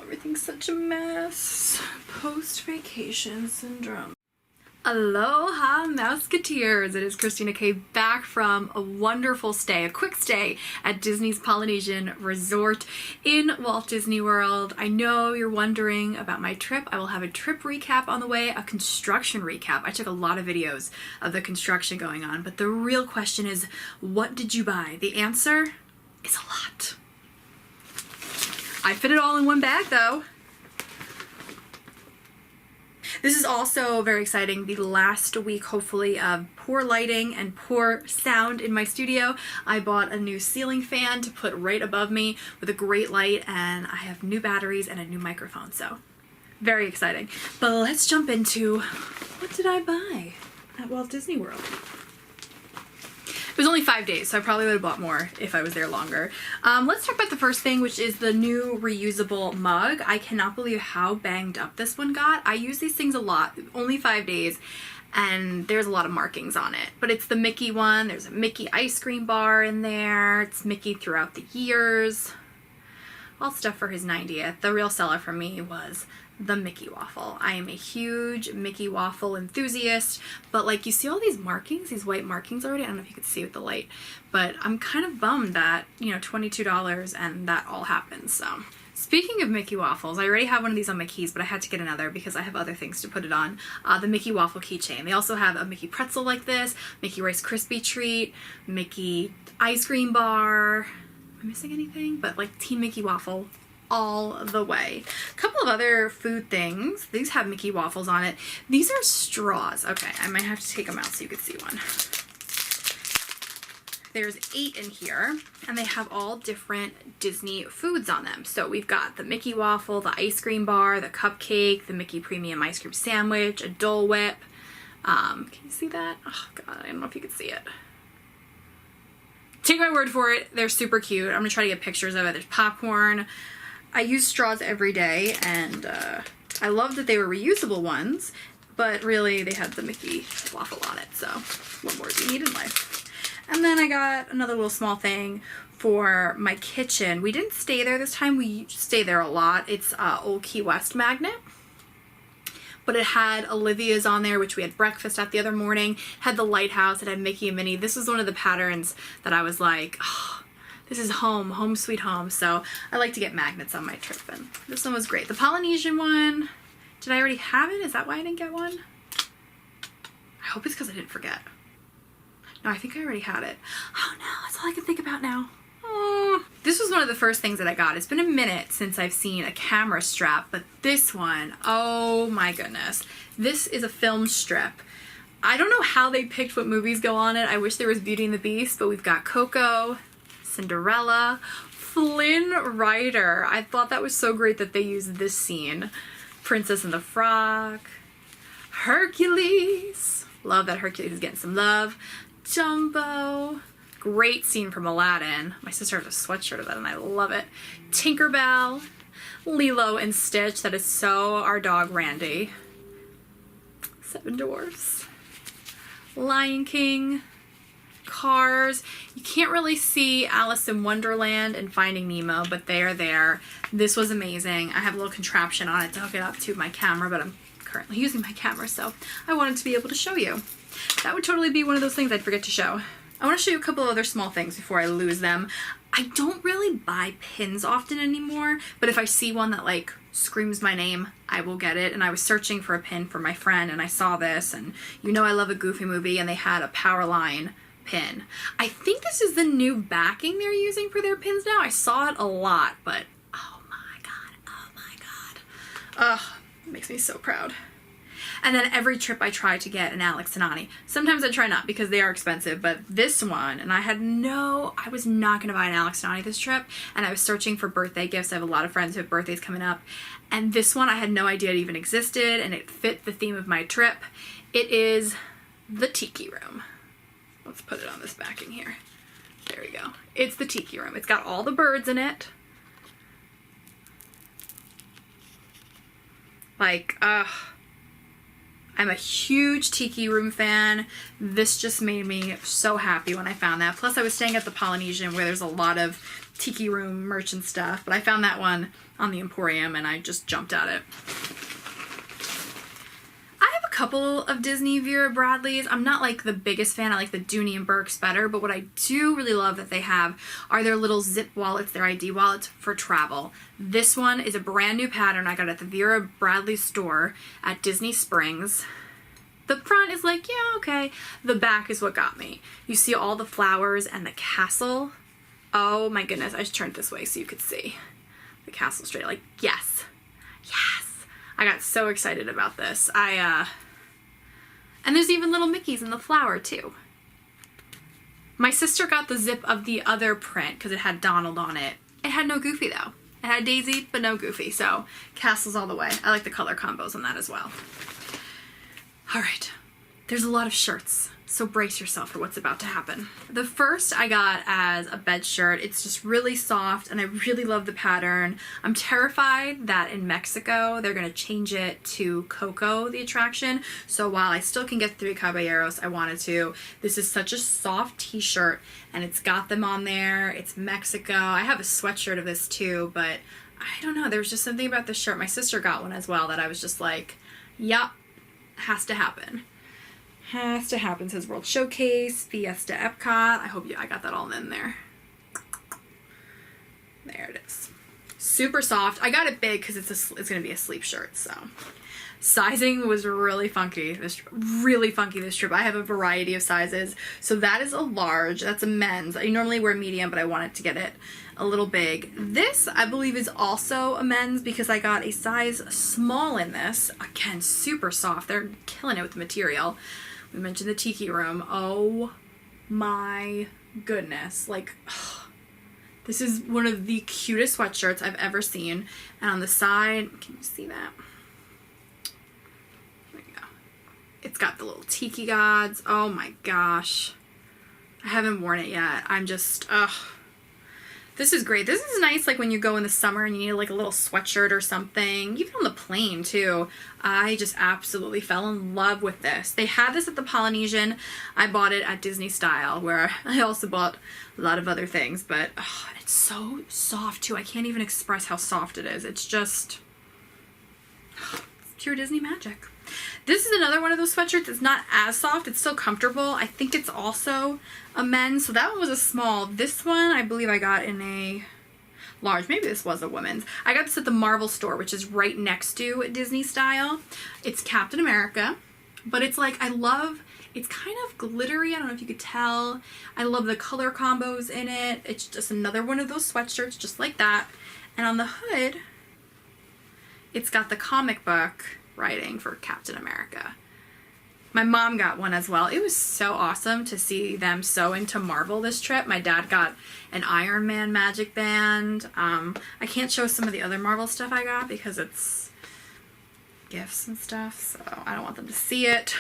Everything's such a mess. Post-vacation syndrome. Aloha, Mouseketeers! It is Christina K back from a wonderful stay, a quick stay at Disney's Polynesian Resort in Walt Disney World. I know you're wondering about my trip. I will have a trip recap on the way, a construction recap. I took a lot of videos of the construction going on, but the real question is, what did you buy? The answer is a lot. I fit it all in one bag though. This is also very exciting, the last week, hopefully, of poor lighting and poor sound in my studio. I bought a new ceiling fan to put right above me with a great light, and I have new batteries and a new microphone, so very exciting. But let's jump into, what did I buy at Walt Disney World? It was only 5 days, so I probably would have bought more if I was there longer. Let's talk about the first thing, which is the new reusable mug. I cannot believe how banged up this one got. I use these things a lot, only 5 days, and there's a lot of markings on it. But it's the Mickey one. There's a Mickey ice cream bar in there. It's Mickey throughout the years. All stuff for his 90th. The real seller for me was the Mickey waffle. I am a huge Mickey waffle enthusiast, but like you see all these markings, these white markings already. I don't know if you could see with the light, but I'm kind of bummed that, you know, $22 and that all happens. So speaking of Mickey waffles, I already have one of these on my keys, but I had to get another because I have other things to put it on. The Mickey waffle keychain. They also have a Mickey pretzel like this, Mickey Rice Krispie treat, Mickey ice cream bar. Am I missing anything? But like Team Mickey waffle all the way. A couple of other food things. These have Mickey waffles on it. These are straws. Okay, I might have to take them out so you can see one. There's 8 in here, and they have all different Disney foods on them. So we've got the Mickey waffle, the ice cream bar, the cupcake, the Mickey premium ice cream sandwich, a Dole Whip. Can you see that? Oh god, I don't know if you can see it. Take my word for it, they're super cute. I'm gonna try to get pictures of it. There's popcorn. I use straws every day, and I love that they were reusable ones, but really they had the Mickey waffle on it, so what more do you need in life? And then I got another little small thing for my kitchen. We didn't stay there this time. We stay there a lot. It's Old Key West magnet. But it had Olivia's on there, which we had breakfast at the other morning. Had the lighthouse. It had Mickey and Minnie. This was one of the patterns that I was like, oh, this is home, home sweet home. So I like to get magnets on my trip, and this one was great. The Polynesian one, did I already have it? Is that why I didn't get one? I hope it's because I didn't forget. No, I think I already had it. Oh no, that's all I can think about now. Oh. This was one of the first things that I got. It's been a minute since I've seen a camera strap, but this one, oh my goodness. This is a film strip. I don't know how they picked what movies go on it. I wish there was Beauty and the Beast, but we've got Coco, Cinderella, Flynn Rider. I thought that was so great that they used this scene. Princess and the Frog, Hercules. Love that Hercules is getting some love. Dumbo. Great scene from Aladdin. My sister has a sweatshirt of that and I love it. Tinkerbell, Lilo and Stitch. That is so our dog Randy. Seven Dwarfs, Lion King, Cars. You can't really see Alice in Wonderland and Finding Nemo, but they are there. This was amazing. I have a little contraption on it to hook it up to my camera, but I'm currently using my camera, so I wanted to be able to show you. That would totally be one of those things I'd forget to show. I want to show you a couple of other small things before I lose them. I don't really buy pins often anymore, but if I see one that like screams my name, I will get it. And I was searching for a pin for my friend and I saw this, and you know I love a Goofy movie, and they had a Powerline pin. I think this is the new backing they're using for their pins now. I saw it a lot, but oh my god, oh my god. Ugh, it makes me so proud. And then every trip I try to get an Alex and Ani. Sometimes I try not because they are expensive, but this one, and I was not going to buy an Alex and Ani this trip, and I was searching for birthday gifts. I have a lot of friends who have birthdays coming up, and this one I had no idea it even existed, and it fit the theme of my trip. It is the Tiki Room. Let's put it on this backing here. There we go. It's the Tiki Room. It's got all the birds in it. Like, I'm a huge Tiki Room fan. This just made me so happy when I found that. Plus I was staying at the Polynesian where there's a lot of Tiki Room merch and stuff, but I found that one on the Emporium and I just jumped at it. I have a couple of Disney Vera Bradleys. I'm not like the biggest fan. I like the Dooney and Burke's better, but what I do really love that they have are their little zip wallets, their ID wallets for travel. This one is a brand new pattern I got at the Vera Bradley store at Disney Springs. The front is like, yeah, okay. The back is what got me. You see all the flowers and the castle. Oh my goodness, I just turned this way so you could see the castle straight. Like, yes, yes. I got so excited about this. And there's even little Mickeys in the flower too. My sister got the zip of the other print because it had Donald on it. It had no Goofy though. It had Daisy, but no Goofy. So castles all the way. I like the color combos on that as well. All right, there's a lot of shirts, so brace yourself for what's about to happen. The first I got as a bed shirt. It's just really soft and I really love the pattern. I'm terrified that in Mexico they're gonna change it to Coco, the attraction. So while I still can get 3 Caballeros, I wanted to. This is such a soft t-shirt and it's got them on there. It's Mexico. I have a sweatshirt of this too, but I don't know. There was just something about this shirt. My sister got one as well that I was just like, yup. Has to happen. Has to happen, says World Showcase, Fiesta Epcot. I hope I got that all in there. There it is. Super soft. I got it big because it's going to be a sleep shirt, so. Sizing was really funky. This trip. I have a variety of sizes. So that is a large. That's a men's. I normally wear medium, but I wanted to get it a little big. This, I believe, is also a men's because I got a size small in this. Again, super soft. They're killing it with the material. We mentioned the Tiki Room. Oh my goodness. Like, this is one of the cutest sweatshirts I've ever seen. And on the side, can you see that? It's got the little tiki gods. Oh my gosh. I haven't worn it yet. I'm just, This is great. This is nice like when you go in the summer and you need like a little sweatshirt or something. Even on the plane too. I just absolutely fell in love with this. They had this at the Polynesian. I bought it at Disney Style where I also bought a lot of other things. But it's so soft too. I can't even express how soft it is. It's just it's pure Disney magic. This is another one of those sweatshirts. It's not as soft. It's still comfortable. I think it's also a men's. So that one was a small. This one, I believe I got in a large. Maybe this was a women's. I got this at the Marvel store, which is right next to Disney Style. It's Captain America. But it's like, it's kind of glittery. I don't know if you could tell. I love the color combos in it. It's just another one of those sweatshirts just like that. And on the hood, it's got the comic book writing for Captain America. My mom got one as well. It was so awesome to see them so into Marvel this trip. My dad got an Iron Man magic band. I can't show some of the other Marvel stuff I got because it's gifts and stuff, so I don't want them to see it.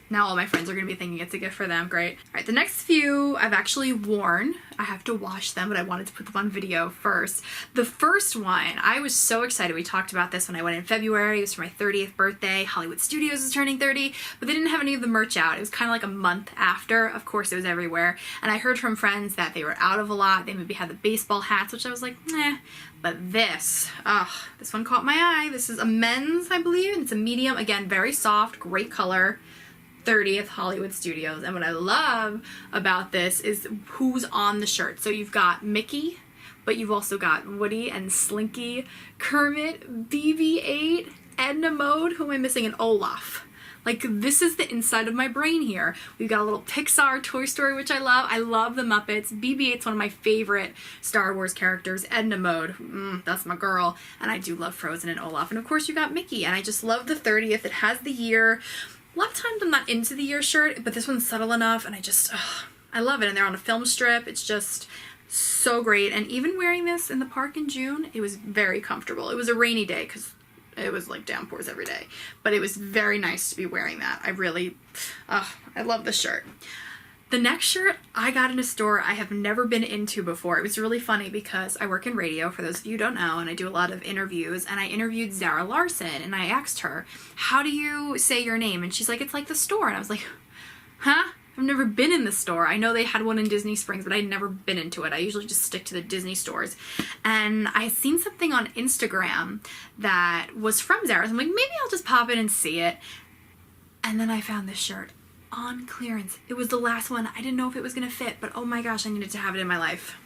Now all my friends are going to be thinking it's a gift for them. Great. All right, the next few I've actually worn. I have to wash them, but I wanted to put them on video first. The first one, I was so excited. We talked about this when I went in February. It was for my 30th birthday. Hollywood Studios was turning 30, but they didn't have any of the merch out. It was kind of like a month after. Of course, it was everywhere. And I heard from friends that they were out of a lot. They maybe had the baseball hats, which I was like, eh. But this one caught my eye. This is a men's, I believe. And it's a medium. Again, very soft, great color. 30th Hollywood Studios. And what I love about this is who's on the shirt. So you've got Mickey, but you've also got Woody and Slinky, Kermit, BB-8, Edna Mode, who am I missing, and Olaf. Like, this is the inside of my brain here. We've got a little Pixar Toy Story, which I love. I love the Muppets. BB-8's one of my favorite Star Wars characters. Edna Mode, that's my girl. And I do love Frozen and Olaf. And of course you got Mickey. And I just love the 30th. It has the year. A lot of times I'm not into the year shirt, but this one's subtle enough, and I love it. And they're on a film strip. It's just so great. And even wearing this in the park in June, it was very comfortable. It was a rainy day because it was like downpours every day, but it was very nice to be wearing that. I love this shirt. The next shirt I got in a store I have never been into before. It was really funny because I work in radio, for those of you who don't know, and I do a lot of interviews, and I interviewed Zara Larson, and I asked her, how do you say your name? And she's like, it's like the store. And I was like, huh? I've never been in the store. I know they had one in Disney Springs, but I'd never been into it. I usually just stick to the Disney stores. And I had seen something on Instagram that was from Zara. So I'm like, maybe I'll just pop in and see it. And then I found this shirt on clearance. It was the last one. I didn't know if it was going to fit, but oh my gosh, I needed to have it in my life.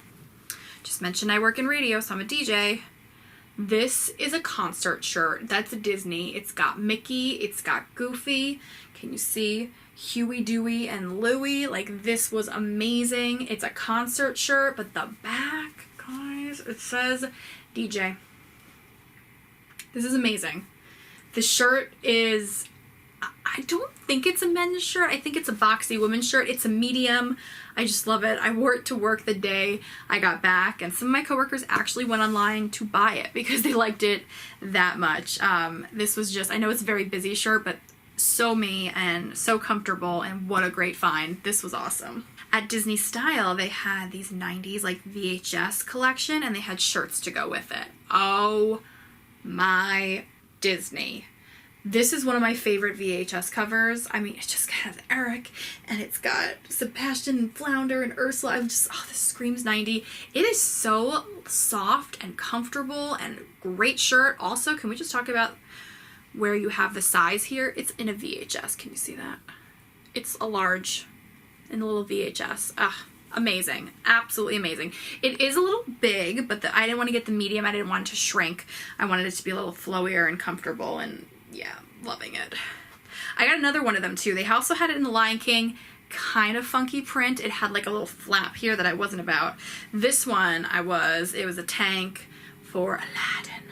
Just mentioned I work in radio, so I'm a DJ. This is a concert shirt. That's a Disney. It's got Mickey. It's got Goofy. Can you see? Huey, Dewey, and Louie. Like, this was amazing. It's a concert shirt, but the back, guys, it says DJ. This is amazing. The shirt is, I don't think it's a men's shirt. I think it's a boxy women's shirt. It's a medium. I just love it. I wore it to work the day I got back, and some of my coworkers actually went online to buy it because they liked it that much. This was just, I know it's a very busy shirt, but so me and so comfortable, and what a great find. This was awesome. At Disney Style, they had these 90s like VHS collection, and they had shirts to go with it. Oh my Disney. This is one of my favorite VHS covers. I mean, it just has Eric, and it's got Sebastian and Flounder and Ursula. I'm just, oh, this screams 90. It is so soft and comfortable and great shirt. Also, can we just talk about where you have the size here? It's in a VHS. Can you see that? It's a large in the little VHS. Ah, amazing. Absolutely amazing. It is a little big, but I didn't want to get the medium. I didn't want it to shrink. I wanted it to be a little flowier and comfortable, and yeah, loving it. I got another one of them too. They also had it in the Lion King, kind of funky print. It had like a little flap here that I wasn't about. This one it was a tank for Aladdin.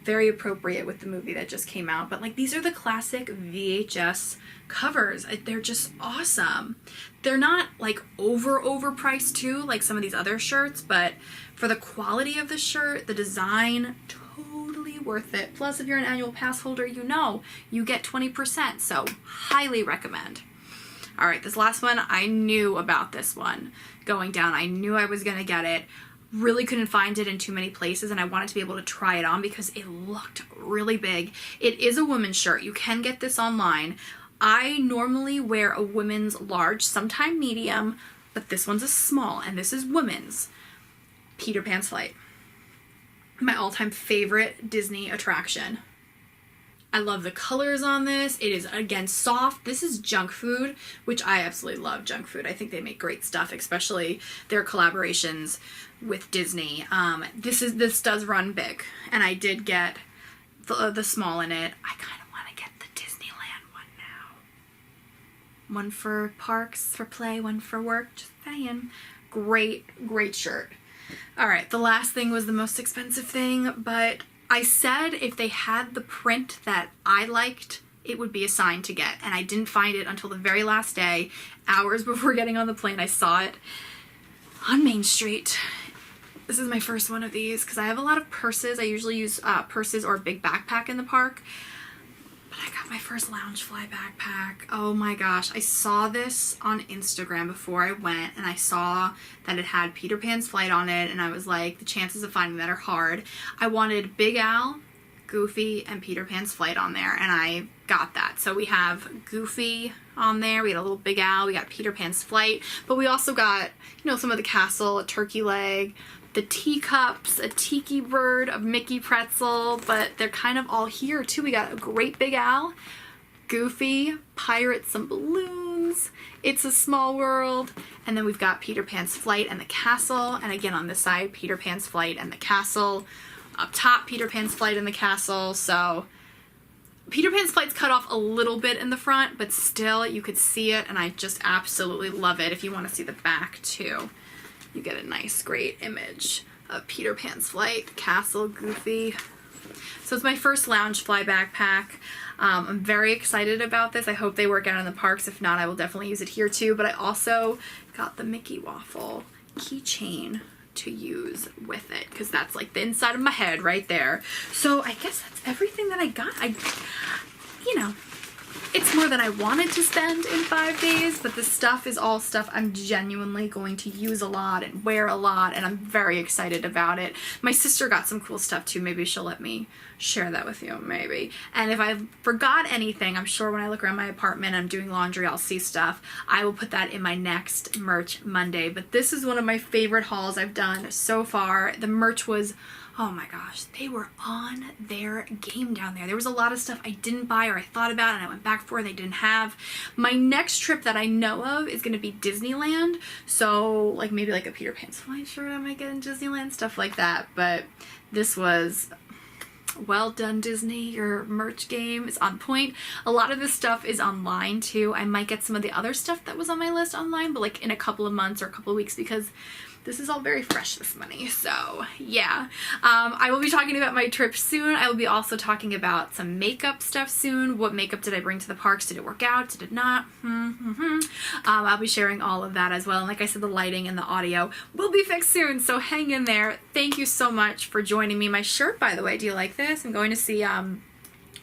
Very appropriate with the movie that just came out. But like, these are the classic VHS covers. They're just awesome. They're not like overpriced too, like some of these other shirts, but for the quality of the shirt, the design, totally worth it. Plus, if you're an annual pass holder, you know you get 20%, so highly recommend. All right, this last one, I knew about this one going down. I knew I was gonna get it. Really couldn't find it in too many places, and I wanted to be able to try it on because it looked really big. It is a women's shirt. You can get this online. I normally wear a women's large, sometime medium, but this one's a small, and this is women's. Peter Pan's Flight. My all-time favorite Disney attraction. I love the colors on this. It is, again, soft. This is junk food, which I absolutely love junk food. I think they make great stuff, especially their collaborations with Disney. This does run big, and I did get the small in it. I kind of want to get the Disneyland one now. One for parks, for play, one for work. Just saying. Great shirt. All right, the last thing was the most expensive thing, but I said if they had the print that I liked, it would be a sign to get, and I didn't find it until the very last day. Hours before getting on the plane, I saw it on Main Street. This is my first one of these because I have a lot of purses. I usually use purses or a big backpack in the park. But I got my first Loungefly backpack. Oh my gosh. I saw this on Instagram before I went, and I saw that it had Peter Pan's Flight on it, and I was like, the chances of finding that are hard. I wanted Big Al, Goofy, and Peter Pan's Flight on there, and I got that. So we have Goofy on there, we got a little Big Al, we got Peter Pan's Flight, but we also got, you know, some of the castle, a turkey leg, the teacups, a tiki bird, a Mickey pretzel, but they're kind of all here too. We got a great Big Al, Goofy, Pirates and Balloons, It's a Small World, and then we've got Peter Pan's Flight and the castle, and again on this side, Peter Pan's Flight and the castle. Up top, Peter Pan's Flight and the castle, so Peter Pan's Flight's cut off a little bit in the front, but still you could see it, and I just absolutely love it. If you want to see the back too, you get a nice, great image of Peter Pan's Flight, the castle, Goofy. So it's my first Loungefly backpack. I'm very excited about this. I hope they work out in the parks. If not, I will definitely use it here too. But I also got the Mickey Waffle keychain to use with it because that's like the inside of my head right there. So I guess that's everything that I got. You know, It's more than I wanted to spend in 5 days, but the stuff is all stuff I'm genuinely going to use a lot and wear a lot, and I'm very excited about it. My sister got some cool stuff too. Maybe she'll let me share that with you, maybe. And if I forgot anything, I'm sure when I look around my apartment and I'm doing laundry, I'll see stuff. I will put that in my next merch Monday. But this is one of my favorite hauls I've done so far. The merch was, oh my gosh, they were on their game down there. There was a lot of stuff I didn't buy or I thought about and I went back for and they didn't have. My next trip that I know of is going to be Disneyland. So like maybe like a Peter Pan flight shirt I might get in Disneyland, stuff like that. But this was well done, Disney. Your merch game is on point. A lot of this stuff is online too. I might get some of the other stuff that was on my list online, but like in a couple of months or a couple of weeks, because this is all very fresh this money. So yeah, I will be talking about my trip soon. I will be also talking about some makeup stuff soon. What makeup did I bring to the parks? Did it work out? Did it not? I'll be sharing all of that as well. And like I said, the lighting and the audio will be fixed soon. So hang in there. Thank you so much for joining me. My shirt, by the way, do you like this? I'm going to see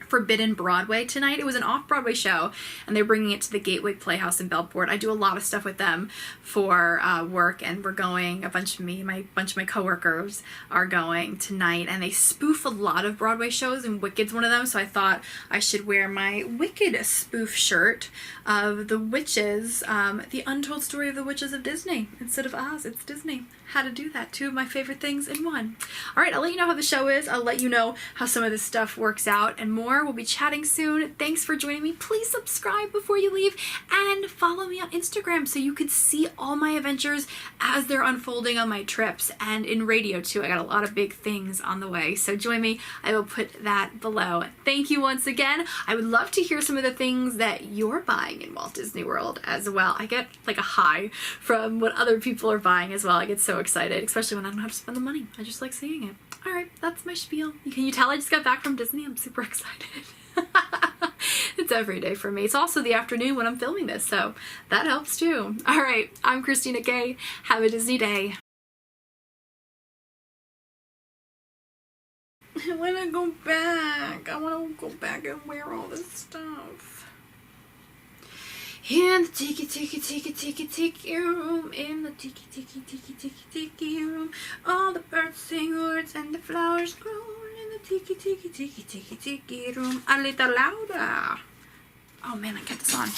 Forbidden Broadway tonight. It was an off-Broadway show and they're bringing it to the Gateway Playhouse in Bellport. I do a lot of stuff with them for work, and we're going, a bunch of my coworkers are going tonight, and they spoof a lot of Broadway shows and Wicked's one of them, so I thought I should wear my Wicked spoof shirt of the witches, the untold story of the witches of Disney. Instead of Oz, it's Disney. How to do that. 2 of my favorite things in one. All right, I'll let you know how the show is. I'll let you know how some of this stuff works out and more. We'll be chatting soon. Thanks for joining me. Please subscribe before you leave and follow me on Instagram so you could see all my adventures as they're unfolding on my trips, and in radio too. I got a lot of big things on the way. So join me. I will put that below. Thank you once again. I would love to hear some of the things that you're buying in Walt Disney World as well. I get like a high from what other people are buying as well. I get so excited, especially when I don't have to spend the money. I just like seeing it. All right, that's my spiel. Can you tell I just got back from Disney? I'm super excited. It's every day for me. It's also the afternoon when I'm filming this, so that helps too. All right, I'm Christina Kay. Have a Disney day. I want to go back. I want to go back and wear all this stuff. In the tiki room, in the tiki room, all the birds sing words and the flowers grow in the tiki room. A little louder. Oh man, I got this on.